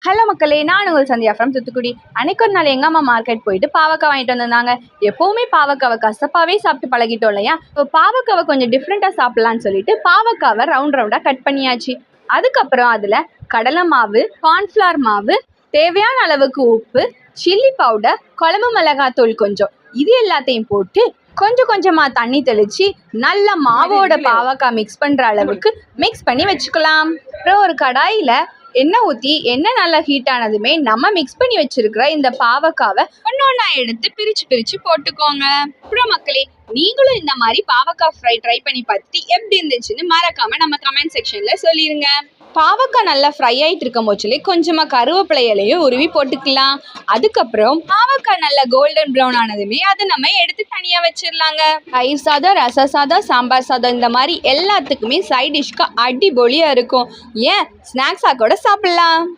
Hello மக்களே, நான் உங்கள் சந்தியா ஃப்ரம் தூத்துக்குடி. அன்னைக்கு ஒரு நாள் எங்கள் அம்மா மார்க்கெட் போயிட்டு பாவக்காய் வாங்கிட்டு வந்திருந்தாங்க. எப்போவுமே பாவக்காவை கசப்பாகவே சாப்பிட்டு பழகிட்டோம் இல்லையா? இப்போ பாவக்காவை கொஞ்சம் டிஃப்ரெண்ட்டாக சாப்பிட்லான்னு சொல்லிட்டு பாவக்காவை ரவுண்டாக கட் பண்ணியாச்சு. அதுக்கப்புறம் அதில் கடலை மாவு, கார்ன்ஃப்ளவர் மாவு, தேவையான அளவுக்கு உப்பு, சில்லி பவுடர், குழம்பு மிளகாத்தூள் கொஞ்சம், இது எல்லாத்தையும் போட்டு கொஞ்சம் கொஞ்சமாக தண்ணி தெளித்து நல்ல மாவோட பாவக்காய் மிக்ஸ் பண்ணுற அளவுக்கு மிக்ஸ் பண்ணி வச்சுக்கலாம். அப்புறம் ஒரு கடாயில் எண்ணெய் ஊற்றி எண்ணெய் நல்லா ஹீட் ஆனதுமே நம்ம மிக்ஸ் பண்ணி வச்சிருக்கிற இந்த பாவக்காவை ஒன்றா எடுத்து பிரித்து போட்டுக்கோங்க. அப்புறம் மக்களே, நீங்களும் இந்த மாதிரி பாவக்காய் ஃப்ரை ட்ரை பண்ணி பார்த்துட்டு எப்படி இருந்துச்சுன்னு மறக்காம நம்ம கமெண்ட் செக்ஷனில் சொல்லிடுங்க. பாவக்காய் நல்லா ஃப்ரை ஆகிட்டு இருக்கும் போச்சுலே கொஞ்சமாக கருவேப்பிலை இலையும் உருவி போட்டுக்கலாம். அதுக்கப்புறம் பாவக்காய் நல்லா கோல்டன் ப்ரௌன் ஆனதுமே அதை நம்ம எடுத்து தனியாக வச்சிடலாங்க. தயிர் சாதம், ரச சாதம், சாம்பார் சாதம் இந்த மாதிரி எல்லாத்துக்குமே சைட் டிஷ்க்கு அடிபொலியாக இருக்கும். ஏன் ஸ்நாக்ஸாக கூட சாப்பிட்லாம்.